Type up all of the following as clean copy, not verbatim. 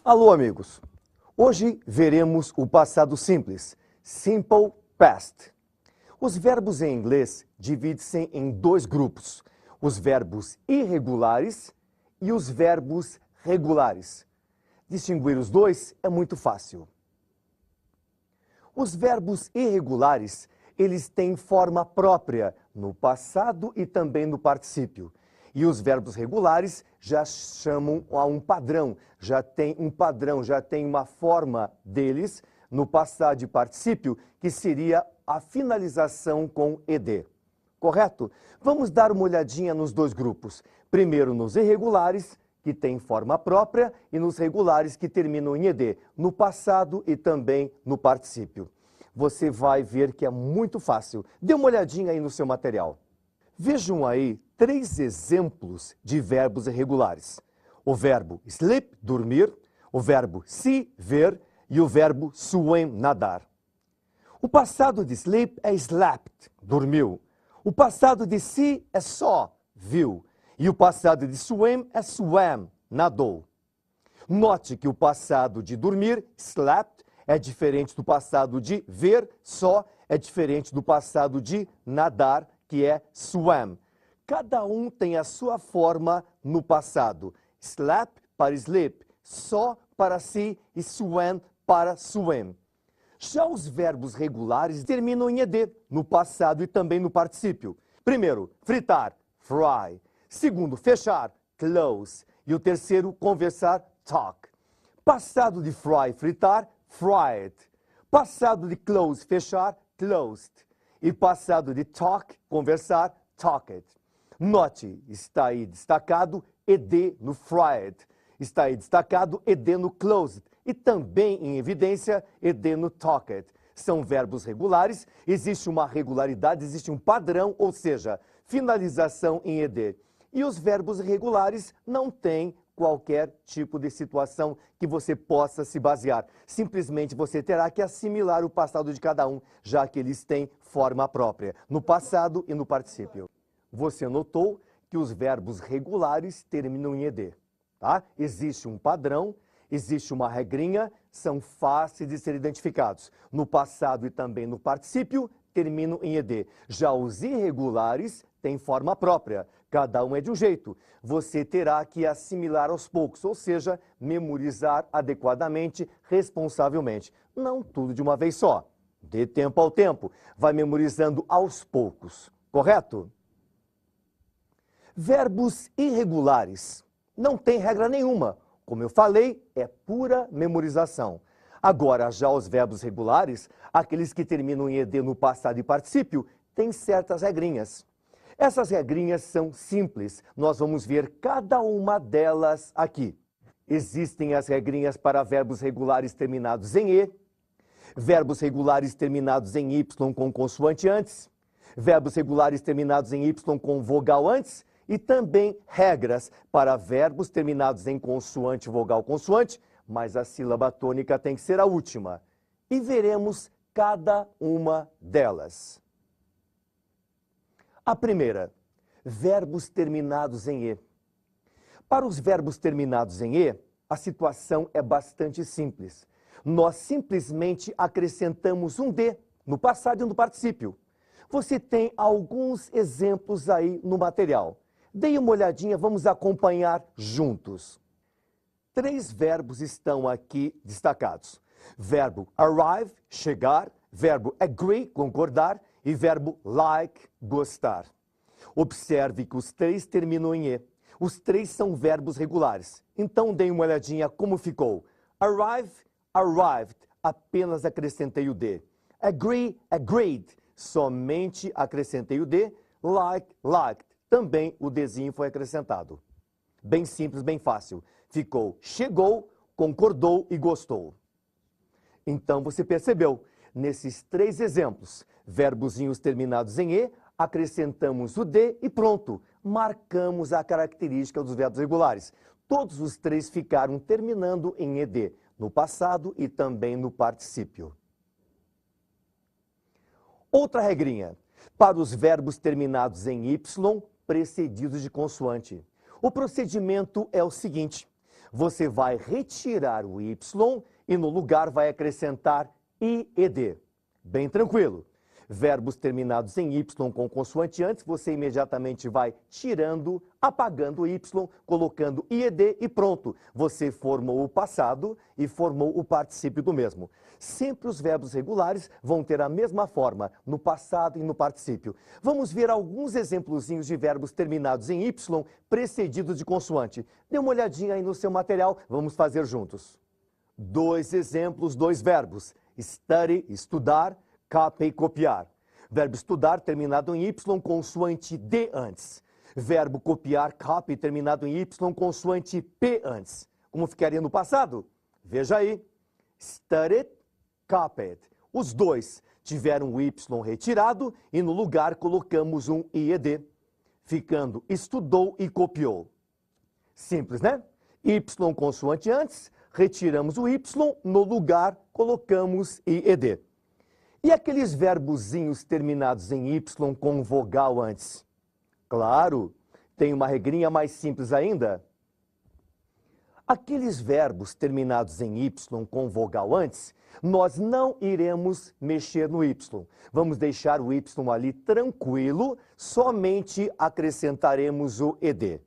Alô, amigos! Hoje veremos o passado simples, Simple Past. Os verbos em inglês dividem-se em dois grupos, os verbos irregulares e os verbos regulares. Distinguir os dois é muito fácil. Os verbos irregulares, eles têm forma própria no passado e também no particípio. E os verbos regulares já chamam a um padrão, já tem uma forma deles no passado e particípio, que seria a finalização com ed. Correto? Vamos dar uma olhadinha nos dois grupos. Primeiro nos irregulares, que têm forma própria, e nos regulares, que terminam em ed, no passado e também no particípio. Você vai ver que é muito fácil. Dê uma olhadinha aí no seu material. Vejam aí 3 exemplos de verbos irregulares. O verbo sleep, dormir, o verbo see, ver, e o verbo swim, nadar. O passado de sleep é slept, dormiu. O passado de see é saw, viu. E o passado de swim é swam, nadou. Note que o passado de dormir, slept, é diferente do passado de ver, saw, é diferente do passado de nadar, que é swam. Cada um tem a sua forma no passado. Slept para sleep, saw para see e swam para swim. Já os verbos regulares terminam em ed, no passado e também no particípio. Primeiro, fritar, fry. Segundo, fechar, close. E o terceiro, conversar, talk. Passado de fry, fritar, fried. Passado de close, fechar, closed. E passado de talk, conversar, talked. Note, está aí destacado ed no fried. Está aí destacado ed no closed. E também em evidência ed no talked. São verbos regulares, existe uma regularidade, existe um padrão, ou seja, finalização em ed. E os verbos irregulares não têm qualquer tipo de situação que você possa se basear. Simplesmente você terá que assimilar o passado de cada um, já que eles têm forma própria, no passado e no particípio. Você notou que os verbos regulares terminam em ed, tá? Existe um padrão, existe uma regrinha, são fáceis de ser identificados. No passado e também no particípio, terminam em ed. Já os irregulares têm forma própria. Cada um é de um jeito. Você terá que assimilar aos poucos, ou seja, memorizar adequadamente, responsavelmente. Não tudo de uma vez só. Dê tempo ao tempo. Vai memorizando aos poucos. Correto? Verbos irregulares. Não tem regra nenhuma. Como eu falei, é pura memorização. Agora, já os verbos regulares, aqueles que terminam em ed no passado e particípio, têm certas regrinhas. Essas regrinhas são simples, nós vamos ver cada uma delas aqui. Existem as regrinhas para verbos regulares terminados em e, verbos regulares terminados em y com consoante antes, verbos regulares terminados em y com vogal antes, e também regras para verbos terminados em consoante, vogal, consoante, mas a sílaba tônica tem que ser a última. E veremos cada uma delas. A primeira, verbos terminados em e. Para os verbos terminados em e, a situação é bastante simples. Nós simplesmente acrescentamos um d no passado e no particípio. Você tem alguns exemplos aí no material. Dê uma olhadinha, vamos acompanhar juntos. 3 verbos estão aqui destacados. Verbo arrive, chegar, verbo agree, concordar, e verbo like, gostar. Observe que os 3 terminam em e. Os 3 são verbos regulares. Então, dê uma olhadinha como ficou. Arrive, arrived, apenas acrescentei o d. Agree, agreed, somente acrescentei o d. Like, liked, também o dzinho foi acrescentado. Bem simples, bem fácil. Ficou chegou, concordou e gostou. Então, você percebeu, nesses 3 exemplos, verbozinhos terminados em e, acrescentamos o d e pronto, marcamos a característica dos verbos regulares. Todos os 3 ficaram terminando em ed, no passado e também no particípio. Outra regrinha, para os verbos terminados em y, precedidos de consoante. O procedimento é o seguinte, Você vai retirar o y e no lugar vai acrescentar ied. Bem tranquilo. Verbos terminados em y com consoante antes, você imediatamente vai tirando, apagando o y, colocando ied e pronto. Você formou o passado e formou o particípio do mesmo. Sempre os verbos regulares vão ter a mesma forma, no passado e no particípio. Vamos ver alguns exemplozinhos de verbos terminados em y, precedidos de consoante. Dê uma olhadinha aí no seu material, vamos fazer juntos. 2 exemplos, 2 verbos. Study, estudar, copy, copiar. Verbo estudar terminado em y, consoante D antes. Verbo copiar, copy, terminado em y, consoante P antes. Como ficaria no passado? Veja aí. Studied, copied. Os dois tiveram o y retirado e no lugar colocamos um ied, ficando estudou e copiou. Simples, né? Y consoante antes, retiramos o y, no lugar colocamos ied. E aqueles verbozinhos terminados em y com vogal antes? Claro, tem uma regrinha mais simples ainda. Aqueles verbos terminados em y com vogal antes, nós não iremos mexer no y. Vamos deixar o y ali tranquilo, somente acrescentaremos o ed.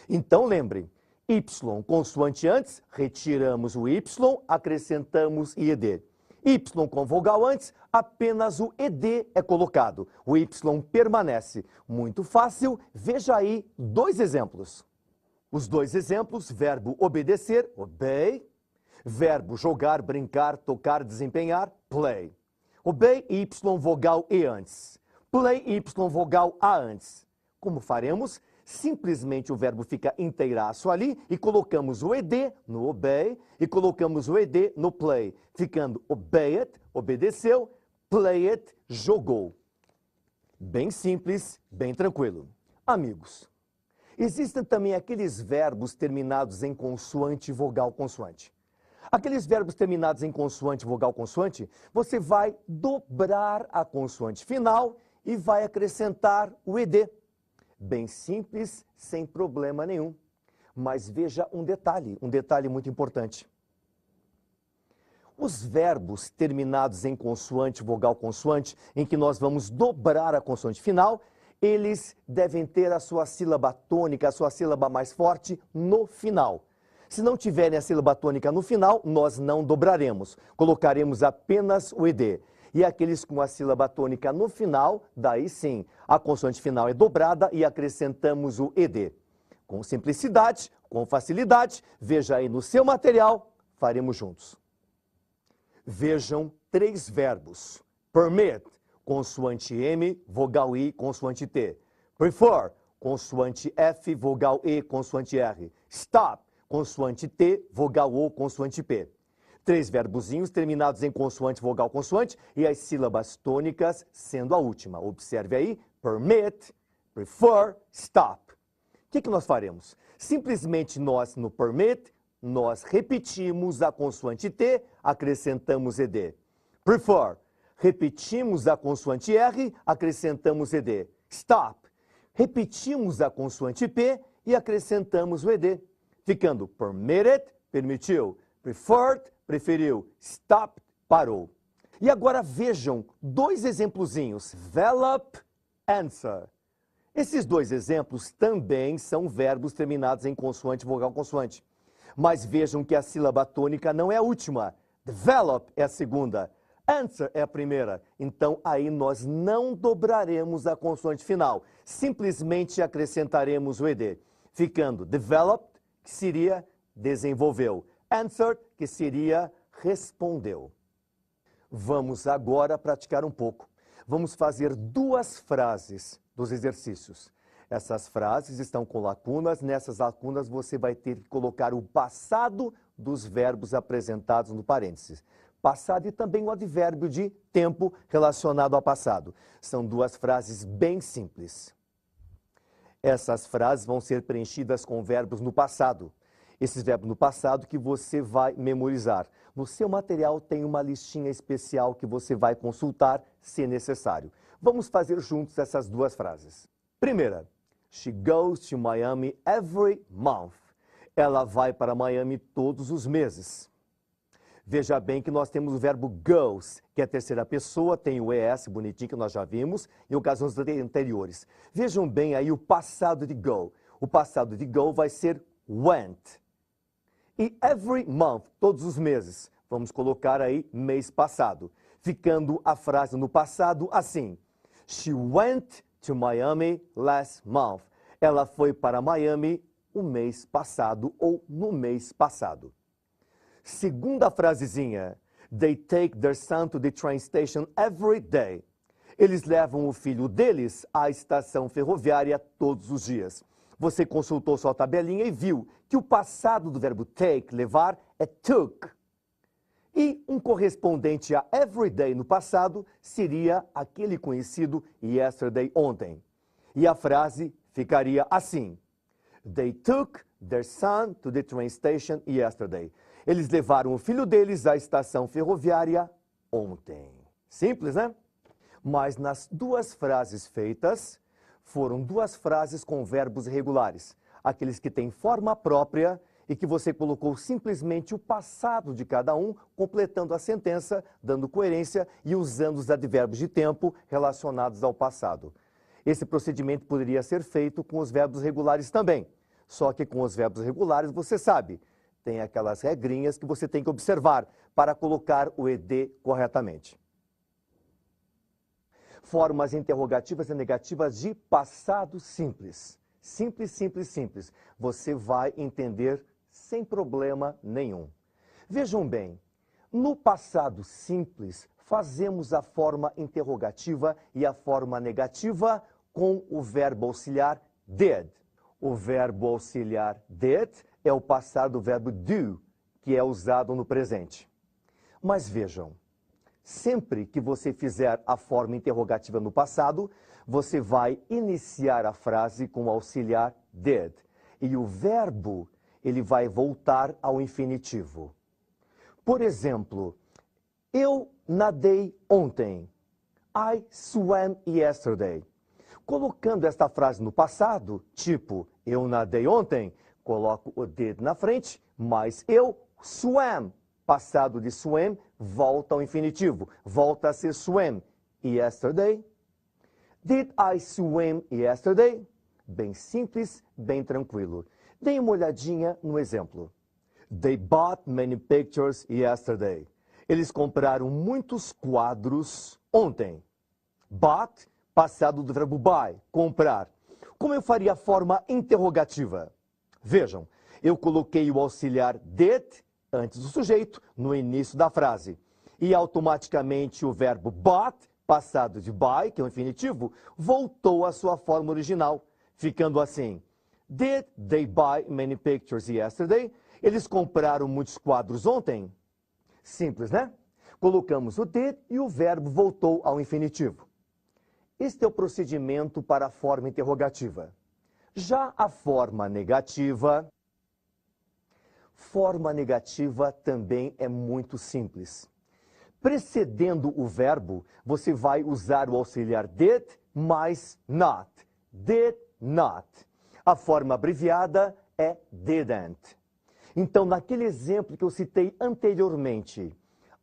Então, lembrem, y consoante antes, retiramos o y, acrescentamos ied. Y com vogal antes, apenas o ed é colocado. O y permanece. Muito fácil, veja aí 2 exemplos. Os 2 exemplos, verbo obedecer, obey. Verbo jogar, brincar, tocar, desempenhar, play. Obey, y vogal e antes. Play, y vogal a antes. Como faremos? Simplesmente o verbo fica inteiraço ali e colocamos o ed no obey e colocamos o ed no play, ficando obeyed, obedeceu, played, jogou. Bem simples, bem tranquilo. Amigos, existem também aqueles verbos terminados em consoante, vogal, consoante. Aqueles verbos terminados em consoante, vogal, consoante, você vai dobrar a consoante final e vai acrescentar o ed. Bem simples, sem problema nenhum. Mas veja um detalhe muito importante. Os verbos terminados em consoante, vogal, consoante, em que nós vamos dobrar a consoante final, eles devem ter a sua sílaba tônica, a sua sílaba mais forte no final. Se não tiverem a sílaba tônica no final, nós não dobraremos. Colocaremos apenas o ed. E aqueles com a sílaba tônica no final, daí sim, a consoante final é dobrada e acrescentamos o ed. Com simplicidade, com facilidade, veja aí no seu material, faremos juntos. Vejam 3 verbos. Permit, consoante M, vogal I, consoante T. Prefer, consoante F, vogal E, consoante R. Stop, consoante T, vogal O, consoante P. 3 verbozinhos terminados em consoante, vogal, consoante e as sílabas tônicas sendo a última. Observe aí, permit, prefer, stop. O que nós faremos? Simplesmente nós, no permit, nós repetimos a consoante T, acrescentamos ed. Prefer, repetimos a consoante R, acrescentamos ed. Stop, repetimos a consoante P e acrescentamos o ed. Ficando permitted, permitiu, preferred, preferiu, stop, parou. E agora vejam 2 exemplozinhos, develop, answer. Esses 2 exemplos também são verbos terminados em consoante, vogal, consoante. Mas vejam que a sílaba tônica não é a última. Develop é a segunda, answer é a primeira. Então aí nós não dobraremos a consoante final, simplesmente acrescentaremos o ed, ficando developed, que seria desenvolveu. Answered, que seria respondeu. Vamos agora praticar um pouco. Vamos fazer 2 frases dos exercícios. Essas frases estão com lacunas. Nessas lacunas você vai ter que colocar o passado dos verbos apresentados no parênteses. Passado e também o advérbio de tempo relacionado ao passado. São 2 frases bem simples. Essas frases vão ser preenchidas com verbos no passado. Esses verbos no passado que você vai memorizar. No seu material tem uma listinha especial que você vai consultar se necessário. Vamos fazer juntos essas 2 frases. Primeira, she goes to Miami every month. Ela vai para Miami todos os meses. Veja bem que nós temos o verbo goes, que é a terceira pessoa, tem o ES bonitinho que nós já vimos em ocasiões anteriores. Vejam bem aí o passado de go. O passado de go vai ser went. E every month, todos os meses, vamos colocar aí mês passado, ficando a frase no passado assim: She went to Miami last month. Ela foi para Miami o mês passado ou no mês passado. Segunda frasezinha. They take their son to the train station every day. Eles levam o filho deles à estação ferroviária todos os dias. Você consultou sua tabelinha e viu que o passado do verbo take, levar, é took. E um correspondente a everyday no passado seria aquele conhecido yesterday, ontem. E a frase ficaria assim: They took their son to the train station yesterday. Eles levaram o filho deles à estação ferroviária ontem. Simples, né? Mas nas duas frases feitas, foram duas frases com verbos regulares. Aqueles que têm forma própria e que você colocou simplesmente o passado de cada um, completando a sentença, dando coerência e usando os advérbios de tempo relacionados ao passado. Esse procedimento poderia ser feito com os verbos regulares também. Só que com os verbos regulares, você sabe, tem aquelas regrinhas que você tem que observar para colocar o ED corretamente. Formas interrogativas e negativas de passado simples. Simples, simples, simples. Você vai entender sem problema nenhum. Vejam bem, no passado simples, fazemos a forma interrogativa e a forma negativa com o verbo auxiliar did. O verbo auxiliar did é o passado do verbo do, que é usado no presente. Mas vejam, sempre que você fizer a forma interrogativa no passado, você vai iniciar a frase com o auxiliar did. E o verbo, ele vai voltar ao infinitivo. Por exemplo, eu nadei ontem. I swam yesterday. Colocando esta frase no passado, tipo, eu nadei ontem, coloco o did na frente, mas eu swam. Passado de swam, volta ao infinitivo. Volta a ser swam. Yesterday. Did I swim yesterday? Bem simples, bem tranquilo. Dê uma olhadinha no exemplo. They bought many pictures yesterday. Eles compraram muitos quadros ontem. Bought, passado do verbo buy, comprar. Como eu faria a forma interrogativa? Vejam, eu coloquei o auxiliar did antes do sujeito, no início da frase. E automaticamente o verbo bought, passado de buy, que é o infinitivo, voltou à sua forma original, ficando assim: Did they buy many pictures yesterday? Eles compraram muitos quadros ontem? Simples, né? Colocamos o did e o verbo voltou ao infinitivo. Este é o procedimento para a forma interrogativa. Já a forma negativa também é muito simples. Precedendo o verbo, você vai usar o auxiliar did mais not. Did not. A forma abreviada é didn't. Então, naquele exemplo que eu citei anteriormente,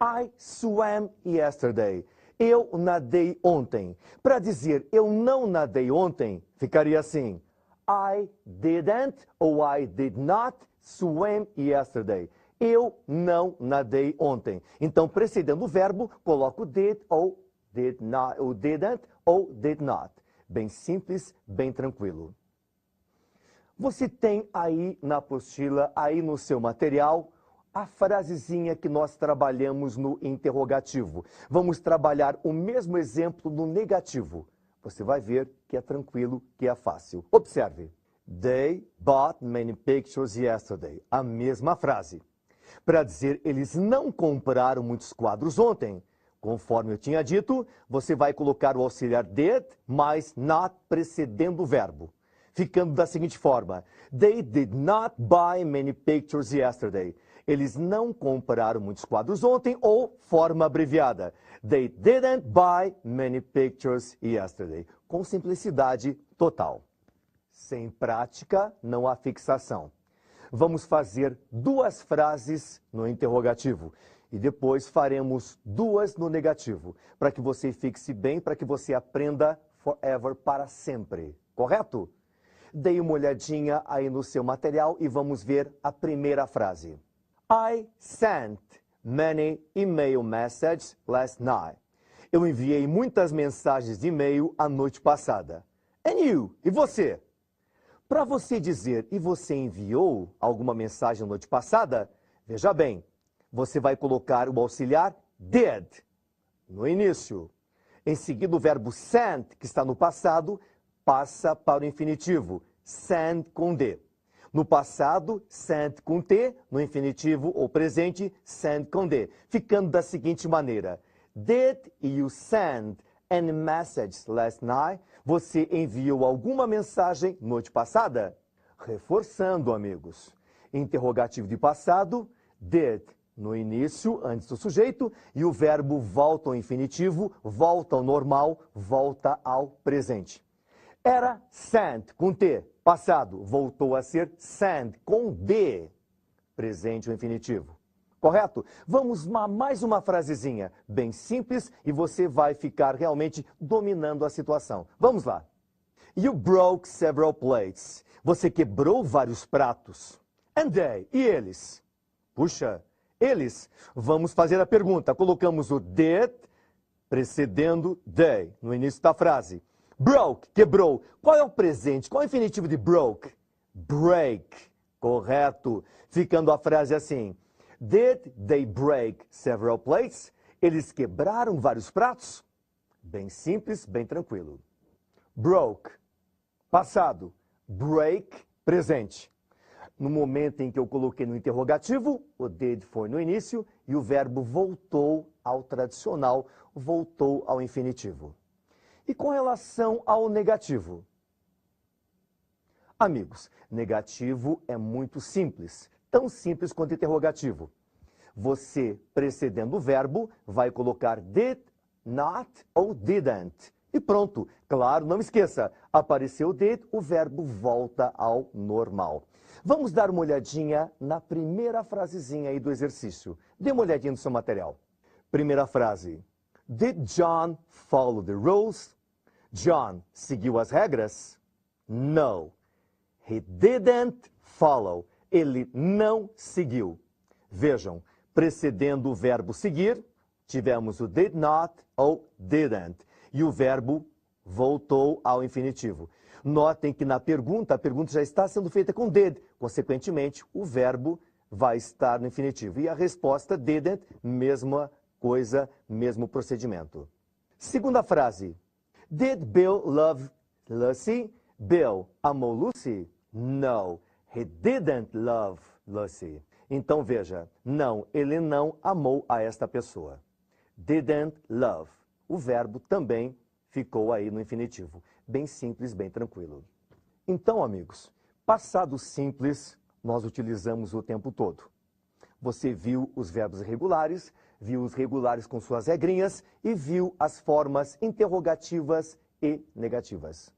I swam yesterday. Eu nadei ontem. Para dizer eu não nadei ontem, ficaria assim: I didn't ou I did not swim yesterday. Eu não nadei ontem. Então, precedendo o verbo, coloco did ou did not, ou didn't ou did not. Bem simples, bem tranquilo. Você tem aí na apostila, aí no seu material, a frasezinha que nós trabalhamos no interrogativo. Vamos trabalhar o mesmo exemplo no negativo. Você vai ver que é tranquilo, que é fácil. Observe. They bought many pictures yesterday. A mesma frase. Para dizer eles não compraram muitos quadros ontem. Conforme eu tinha dito, você vai colocar o auxiliar did mais not precedendo o verbo. Ficando da seguinte forma: They did not buy many pictures yesterday. Eles não compraram muitos quadros ontem, ou forma abreviada: They didn't buy many pictures yesterday. Com simplicidade total. Sem prática, não há fixação. Vamos fazer 2 frases no interrogativo e depois faremos 2 no negativo, para que você fixe bem, para que você aprenda forever, para sempre, correto? Dê uma olhadinha aí no seu material e vamos ver a primeira frase. I sent many email messages last night. Eu enviei muitas mensagens de e-mail a noite passada. And you? E você? Para você dizer e você enviou alguma mensagem a noite passada, veja bem, você vai colocar o auxiliar did no início. Em seguida, o verbo sent, que está no passado, passa para o infinitivo, send com D. No passado, sent com T, no infinitivo ou presente, send com D. Ficando da seguinte maneira: Did you send any messages last night? Você enviou alguma mensagem noite passada? Reforçando, amigos. Interrogativo de passado, did no início, antes do sujeito, e o verbo volta ao infinitivo, volta ao normal, volta ao presente. Era sent com T, passado, voltou a ser send com D, presente ou infinitivo. Correto? Vamos a mais uma frasezinha, bem simples, e você vai ficar realmente dominando a situação. Vamos lá. You broke several plates. Você quebrou vários pratos. And they, e eles? Puxa, eles. Vamos fazer a pergunta. Colocamos o did precedendo they no início da frase. Broke, quebrou. Qual é o presente? Qual é o infinitivo de broke? Break. Correto. Ficando a frase assim. Did they break several plates? Eles quebraram vários pratos? Bem simples, bem tranquilo. Broke, passado. Break, presente. No momento em que eu coloquei no interrogativo, o did foi no início e o verbo voltou ao tradicional, voltou ao infinitivo. E com relação ao negativo? Amigos, negativo é muito simples, tão simples quanto interrogativo. Você, precedendo o verbo, vai colocar did, not ou didn't. E pronto. Claro, não esqueça, apareceu did, o verbo volta ao normal. Vamos dar uma olhadinha na primeira frasezinha aí do exercício. Dê uma olhadinha no seu material. Primeira frase. Did John follow the rules? John seguiu as regras? No. He didn't follow. Ele não seguiu. Vejam, precedendo o verbo seguir, tivemos o did not ou didn't. E o verbo voltou ao infinitivo. Notem que na pergunta, a pergunta já está sendo feita com did. Consequentemente, o verbo vai estar no infinitivo. E a resposta, didn't, mesma coisa, mesmo procedimento. Segunda frase. Did Bill love Lucy? Bill amou Lucy? No, he didn't love Lucy. Então veja, não, ele não amou a esta pessoa. Didn't love. O verbo também ficou aí no infinitivo. Bem simples, bem tranquilo. Então, amigos, passado simples nós utilizamos o tempo todo. Você viu os verbos irregulares, viu os regulares com suas regrinhas e viu as formas interrogativas e negativas.